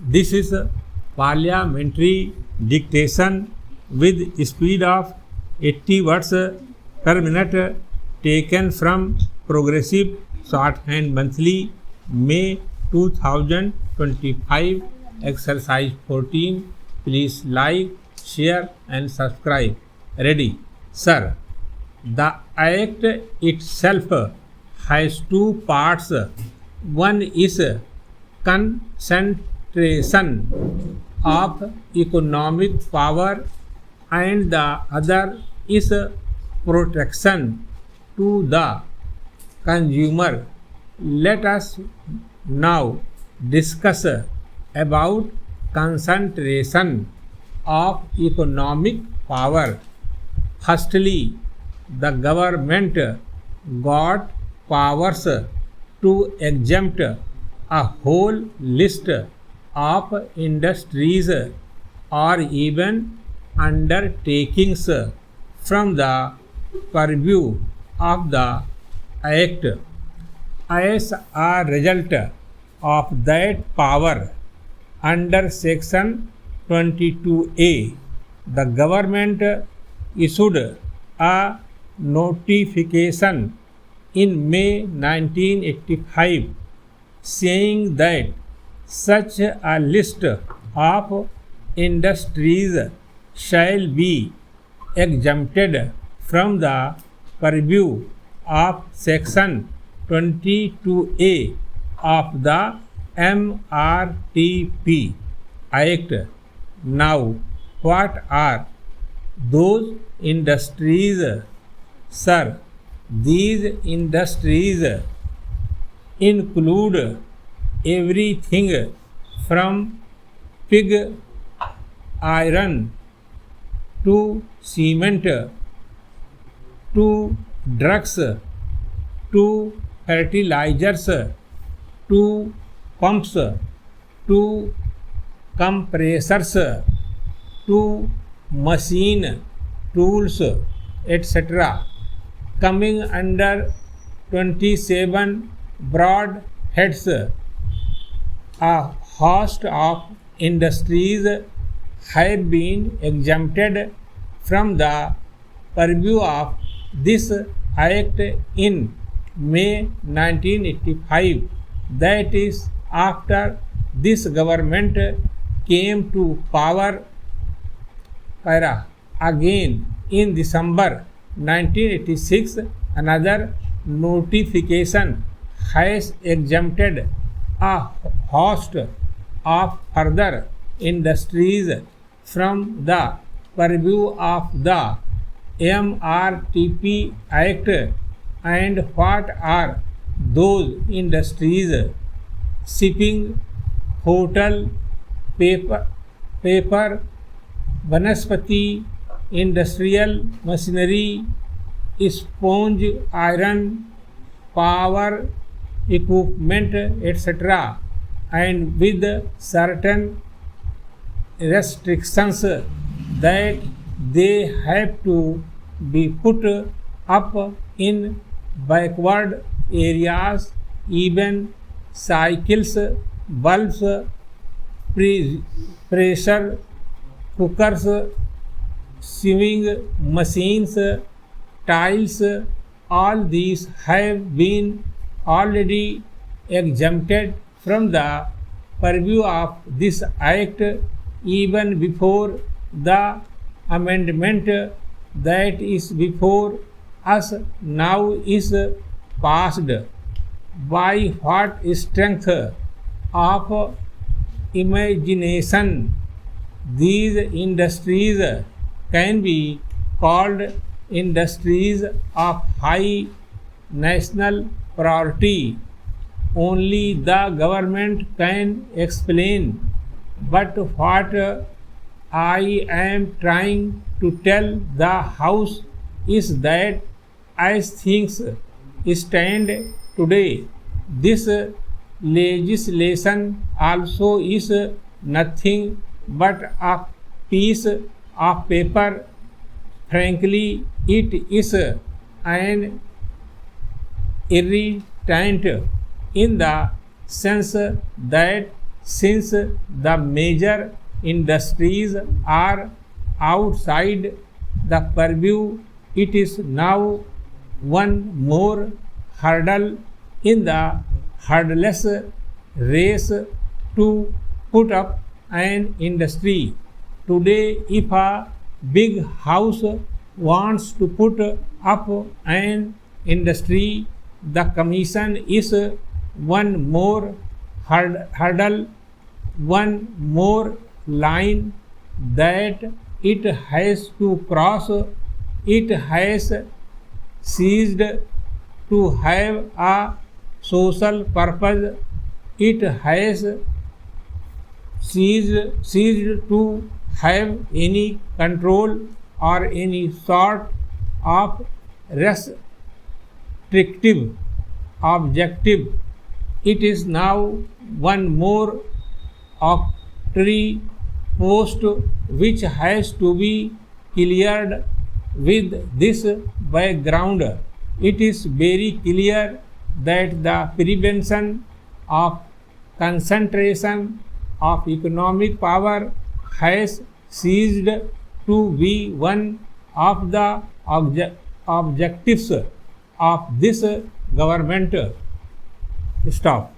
This is parliamentary dictation with speed of 80 words per minute taken from Progressive Shorthand Monthly, May 2025, exercise 14. Please like, share and subscribe. Ready? Sir, the act itself has two parts. One is concentration of economic power and the other is protection to the consumer. Let us now discuss about concentration of economic power. Firstly, the government got powers to exempt a whole list of industries or even undertakings from the purview of the Act. As a result of that power, under Section 22A, the government issued a notification in May 1985 saying that such a list of industries shall be exempted from the purview of Section 22A of the MRTP Act. Now, what are those industries? Sir, these industries include everything from pig iron to cement to drugs to fertilizers to pumps to compressors to machine tools, etc., coming under 27 broad heads. A host of industries have been exempted from the purview of this Act in May 1985. That is, after this government came to power again in December 1986, another notification has exempted a host of further industries from the purview of the MRTP Act. And what are those industries? Shipping, hotel, paper, vanaspati, industrial machinery, sponge iron, power equipment, etc., and with certain restrictions that they have to be put up in backward areas. Even cycles, bulbs, pressure cookers, sewing machines, tiles, all these have been already exempted from the purview of this Act even before the amendment that is before us now is passed. By what strength of imagination these industries can be called industries of high national priority, only the government can explain. But what I am trying to tell the House is that as things stand today, this legislation also is nothing but a piece of paper. Frankly, it is an irritant in the sense that since the major industries are outside the purview, it is now one more hurdle in the hurdleless race to put up an industry. Today, if a big house wants to put up an industry, the commission is one more hurdle, one more line that it has to cross. It has ceased to have a social purpose. It has ceased to have any control or any sort of restrictive objective. It is now one more octree post which has to be cleared. With this background, it is very clear that the prevention of concentration of economic power has ceased to be one of the objectives of this government. Stop.